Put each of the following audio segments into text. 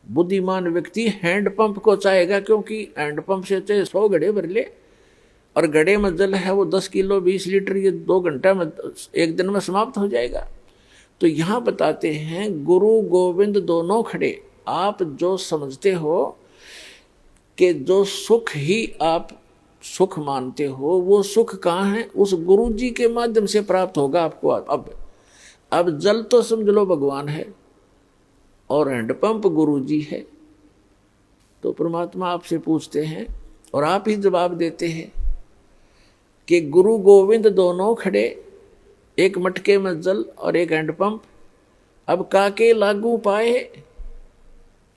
बुद्धिमान व्यक्ति हैंडपंप को चाहेगा, क्योंकि हैंडपंप से चाहे 100 घड़े भर ले, और घड़े में जल है वो 10 किलो 20 लीटर, ये 2 घंटा में 1 दिन में समाप्त हो जाएगा। तो यहाँ बताते हैं गुरु गोविंद दोनों खड़े। आप जो समझते हो कि जो सुख ही आप सुख मानते हो, वो सुख कहाँ है? उस गुरु जी के माध्यम से प्राप्त होगा आपको। अब जल तो समझ लो भगवान है और हैंडपंप गुरु जी है। तो परमात्मा आपसे पूछते हैं और आप ही जवाब देते हैं कि गुरु गोविंद दोनों खड़े, एक मटके में जल और एक हैंडपंप, अब काके लागू पाए।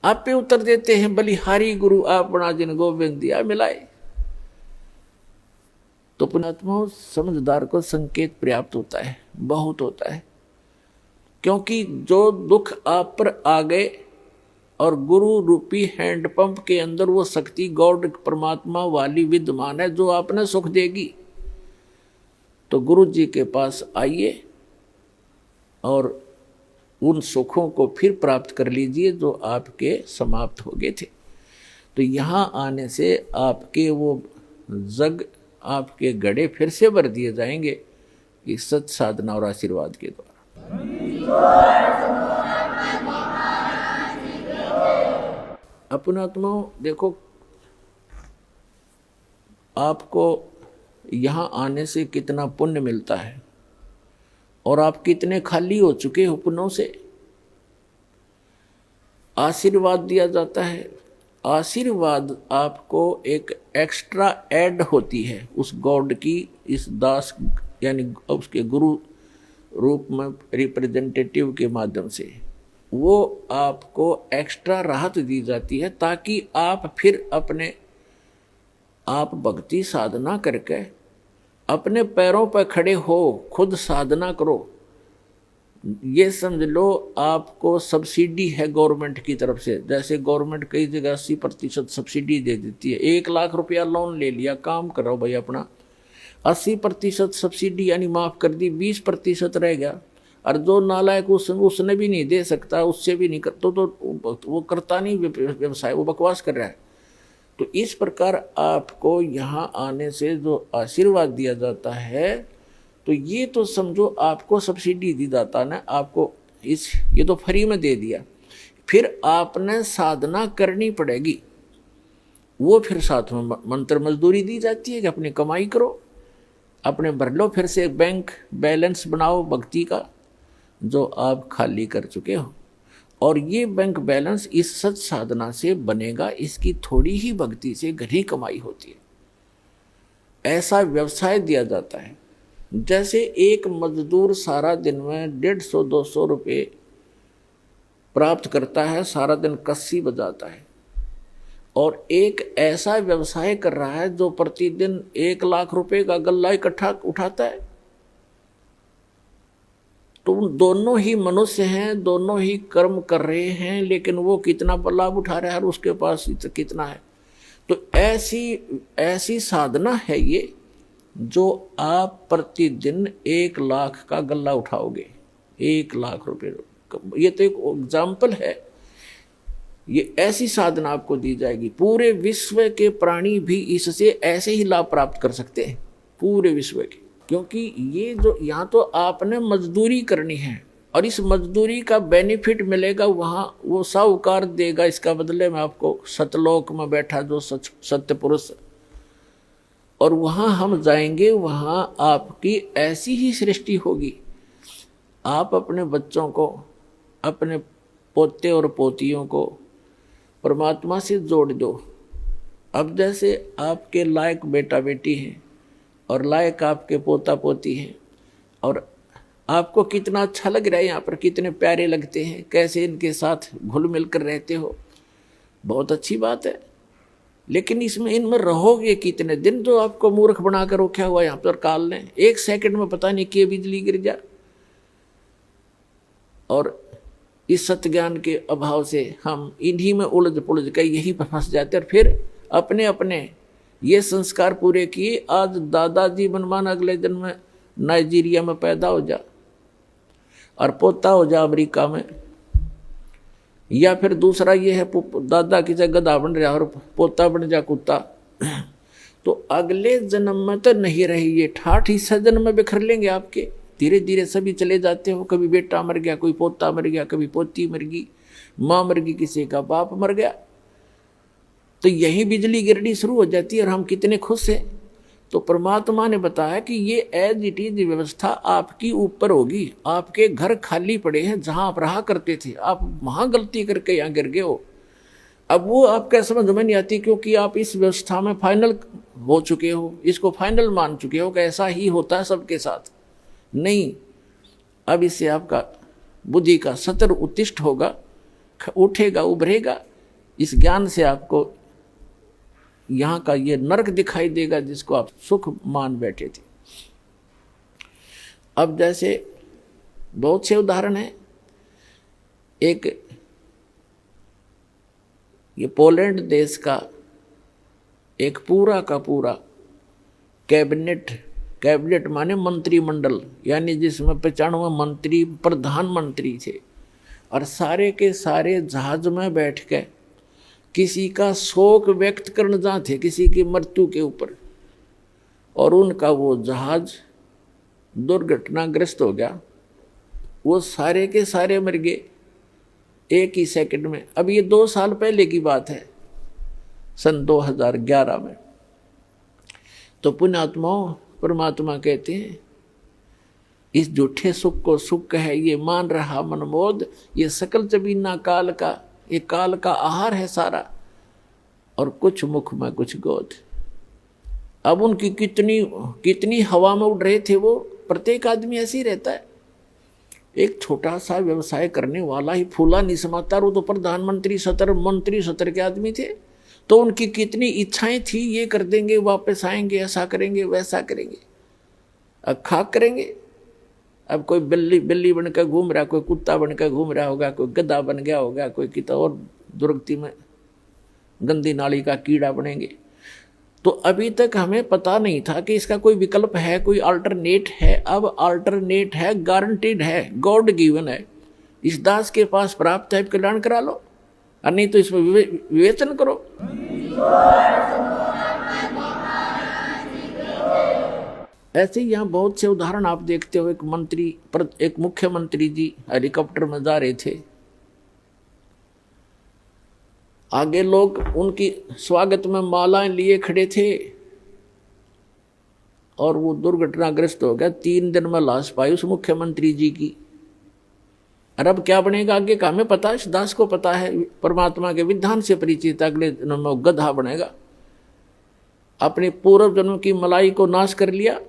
आप पे उत्तर देते हैं बलिहारी गुरु आपना जिन गोविंद दिया मिलाए। तो पुण्यात्मा समझदार को संकेत पर्याप्त होता है, बहुत होता है, क्योंकि जो दुख आप पर आ गए और गुरु रूपी हैंडपंप के अंदर वो शक्ति गॉड परमात्मा वाली विद्यमान है जो आपने सुख देगी। तो गुरु जी के पास आइए और उन सुखों को फिर प्राप्त कर लीजिए जो आपके समाप्त हो गए थे। तो यहाँ आने से आपके वो जग, आपके घड़े फिर से भर दिए जाएंगे इस सत साधना और आशीर्वाद के द्वारा। अपनात्माओं देखो, आपको यहाँ आने से कितना पुण्य मिलता है और आप कितने खाली हो चुके हो पुण्यों से। आशीर्वाद दिया जाता है, आशीर्वाद आपको एक एक्स्ट्रा ऐड होती है उस गॉड की, इस दास यानी उसके गुरु रूप में रिप्रेजेंटेटिव के माध्यम से वो आपको एक्स्ट्रा राहत दी जाती है, ताकि आप फिर अपने आप भक्ति साधना करके अपने पैरों पर खड़े हो, खुद साधना करो। ये समझ लो आपको सब्सिडी है गवर्नमेंट की तरफ से। जैसे गवर्नमेंट कई जगह 80% सब्सिडी दे देती है। 1 लाख रुपया लोन ले लिया, काम करो भाई अपना, 80% सब्सिडी यानी माफ़ कर दी, 20% रह गया। और जो नालायक उसने भी नहीं दे सकता, उससे भी नहीं कर तो वो करता नहीं व्यवसाय, वो बकवास कर रहा है। तो इस प्रकार आपको यहाँ आने से जो आशीर्वाद दिया जाता है, तो ये तो समझो आपको सब्सिडी दी जाता ना, आपको ये तो फ्री में दे दिया। फिर आपने साधना करनी पड़ेगी, वो फिर साथ में मंत्र मजदूरी दी जाती है कि अपनी कमाई करो, अपने भर लो, फिर से बैंक बैलेंस बनाओ भक्ति का जो आप खाली कर चुके हो। और ये बैंक बैलेंस इस सच साधना से बनेगा, इसकी थोड़ी ही भक्ति से घनी कमाई होती है। ऐसा व्यवसाय दिया जाता है। जैसे एक मजदूर सारा दिन में 150-200 रुपये प्राप्त करता है, सारा दिन कस्सी बजाता है, और एक ऐसा व्यवसाय कर रहा है जो प्रतिदिन 1 लाख रुपए का गल्ला इकट्ठा उठाता है। तो दोनों ही मनुष्य हैं, दोनों ही कर्म कर रहे हैं, लेकिन वो कितना लाभ उठा रहा है और उसके पास कितना है। तो ऐसी साधना है ये, जो आप प्रतिदिन 1 लाख का गल्ला उठाओगे, 1 लाख रुपए। ये तो एक एग्जाम्पल है। ये ऐसी साधना आपको दी जाएगी। पूरे विश्व के प्राणी भी इससे ऐसे ही लाभ प्राप्त कर सकते हैं, पूरे विश्व के। क्योंकि ये जो यहाँ तो आपने मजदूरी करनी है और इस मजदूरी का बेनिफिट मिलेगा वहाँ, वो साहूकार देगा इसका बदले में आपको, सतलोक में बैठा जो सत्य पुरुष। और वहाँ हम जाएंगे, वहाँ आपकी ऐसी ही सृष्टि होगी। आप अपने बच्चों को, अपने पोते और पोतियों को परमात्मा से जोड़ दो। अब जैसे आपके लायक बेटा बेटी हैं और लायक आपके पोता पोती हैं, और आपको कितना अच्छा लग रहा है, यहाँ पर कितने प्यारे लगते हैं, कैसे इनके साथ घुल मिल कर रहते हो, बहुत अच्छी बात है। लेकिन इनमें रहोगे कितने दिन? जो आपको मूर्ख बना कर रखा हुआ यहाँ पर काल ने, 1 सेकंड में पता नहीं कि बिजली गिर जा। और इस सत्य ज्ञान के अभाव से हम इन्हीं में उलझ पुलझ कर यहीं पर फंस जाते, और फिर अपने अपने ये संस्कार पूरे किए। आज दादाजी मनमान अगले जन्म में नाइजीरिया में पैदा हो जा और पोता हो जा अमेरिका में, या फिर दूसरा ये है दादा की जगह गधा बन रहा और पोता बन जा कुत्ता, तो अगले जन्म में तो नहीं रही, ये ठाठ हिस्सा जन्म में बिखर लेंगे आपके। धीरे धीरे सभी चले जाते हो, कभी बेटा मर गया, कोई पोता मर गया, कभी पोती मर गई, माँ मर गई, किसी का बाप मर गया, तो यही बिजली गिरनी शुरू हो जाती है और हम कितने खुश हैं। तो परमात्मा ने बताया कि ये एज इट इज व्यवस्था आपकी ऊपर होगी। आपके घर खाली पड़े हैं जहां आप रहा करते थे, आप वहां गलती करके यहाँ गिर गए हो। अब वो आपका समझ में नहीं आती, क्योंकि आप इस व्यवस्था में फाइनल हो चुके हो, इसको फाइनल मान चुके हो कि ऐसा ही होता है सबके साथ। नहीं, अब इससे आपका बुद्धि का सतर उत्तिष्ठ होगा, उठेगा, उभरेगा। इस ज्ञान से आपको यहाँ का ये नरक दिखाई देगा जिसको आप सुख मान बैठे थे। अब जैसे बहुत से उदाहरण हैं। एक ये पोलैंड देश का एक पूरा का पूरा कैबिनेट माने मंत्रिमंडल, यानी जिसमें 95 मंत्री प्रधानमंत्री थे, और सारे के सारे जहाज में बैठ के किसी का शोक व्यक्त करने जाते, किसी की मृत्यु के ऊपर, और उनका वो जहाज दुर्घटनाग्रस्त हो गया। वो सारे के सारे मर गए एक ही सेकंड में। अब ये 2 साल पहले की बात है, सन 2011 में। तो पुण्यात्माओं, परमात्मा कहते हैं इस झूठे सुख को सुख है ये मान रहा मनमोद, ये सकल जबीना काल का, ये काल का आहार है सारा, और कुछ मुख में कुछ गोद। अब उनकी कितनी हवा में उड़ रहे थे वो। प्रत्येक आदमी ऐसे ही रहता है। एक छोटा सा व्यवसाय करने वाला ही फूला नहीं समाता, वो तो प्रधानमंत्री सतर मंत्री सतर के आदमी थे। तो उनकी कितनी इच्छाएं थी, ये कर देंगे, वापस आएंगे, ऐसा करेंगे, वैसा करेंगे। अब खाक करेंगे। अब कोई बिल्ली बनकर घूम रहा, कोई कुत्ता बनकर घूम रहा होगा, कोई गधा बन गया होगा, कोई कितना और दुर्गति में गंदी नाली का कीड़ा बनेंगे। तो अभी तक हमें पता नहीं था कि इसका कोई विकल्प है, कोई अल्टरनेट है। अब अल्टरनेट है, गारंटीड है, गॉड गिवन है। इस दास के पास प्राप्त है, कल्याण करा लो, और नहीं तो इसमें विवेचन करो। ऐसे ही यहाँ बहुत से उदाहरण आप देखते हो। एक मुख्यमंत्री जी हेलीकॉप्टर में जा रहे थे, आगे लोग उनकी स्वागत में मालाएं लिए खड़े थे, और वो दुर्घटनाग्रस्त हो गया। 3 दिन में लाश पाई उस मुख्यमंत्री जी की। और अब क्या बनेगा आगे का हमें पता है, इस दास को पता है, परमात्मा के विधान से परिचित। अगले जन्म में गधा बनेगा। अपने पूर्व जन्म की मलाई को नाश कर लिया,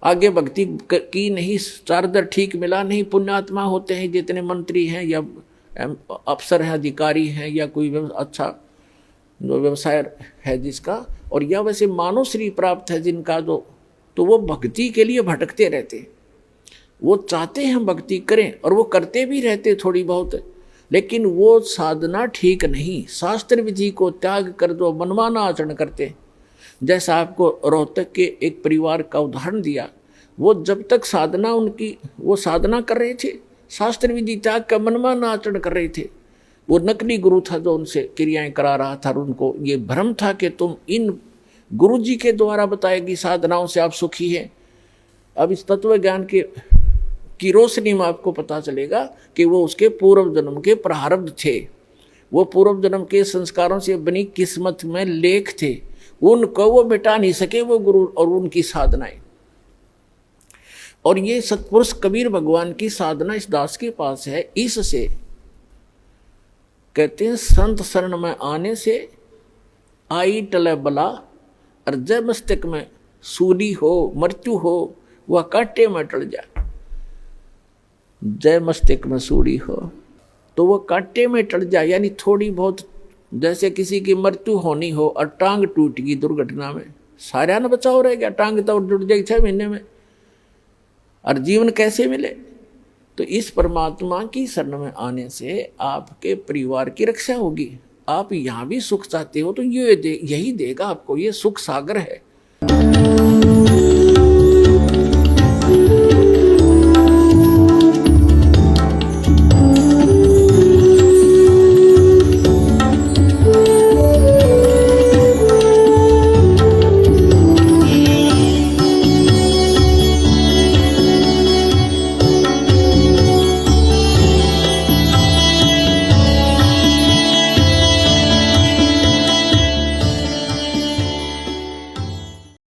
आगे भक्ति की नहीं, चार्जर ठीक मिला नहीं। पुण्यात्मा होते हैं जितने मंत्री हैं या अफसर हैं, अधिकारी हैं, या कोई अच्छा जो व्यवसाय है जिसका, और या वैसे मानव श्री प्राप्त है जिनका, तो वो भक्ति के लिए भटकते रहते। वो चाहते हैं भक्ति करें और वो करते भी रहते थोड़ी बहुत, लेकिन वो साधना ठीक नहीं। शास्त्र विधि को त्याग कर दो, मनमाना आचरण करते। जैसा आपको रोहतक के एक परिवार का उदाहरण दिया, वो जब तक साधना उनकी, वो साधना कर रहे थे, शास्त्र विधि त्याग का मनमाना आचरण कर रहे थे। वो नकली गुरु था जो उनसे क्रियाएं करा रहा था, और उनको ये भ्रम था कि तुम इन गुरु जी के द्वारा बताएगी साधनाओं से आप सुखी हैं। अब इस तत्व ज्ञान की रोशनी में आपको पता चलेगा कि वो उसके पूर्व जन्म के प्रारब्ध थे, वो पूर्व जन्म के संस्कारों से बनी किस्मत में लेख थे। उनको वो मिटा नहीं सके, वो गुरु और उनकी साधनाएं। और ये सतपुरुष कबीर भगवान की साधना इस दास के पास है। इससे कहते हैं संत शरण में आने से आई टले बला, और जय मस्तक में सूली हो, मृत्यु हो, वह कांटे में टल जाए। जय मस्तक में सूली हो तो वह कांटे में टल जाए, यानी थोड़ी बहुत, जैसे किसी की मृत्यु होनी हो और टांग टूट गई दुर्घटना में, सारा न बचाव रह गया, टांग तो टूट जाएगी 6 महीने में, और जीवन कैसे मिले। तो इस परमात्मा की शरण में आने से आपके परिवार की रक्षा होगी। आप यहाँ भी सुख चाहते हो तो यही देगा आपको, ये सुख सागर है।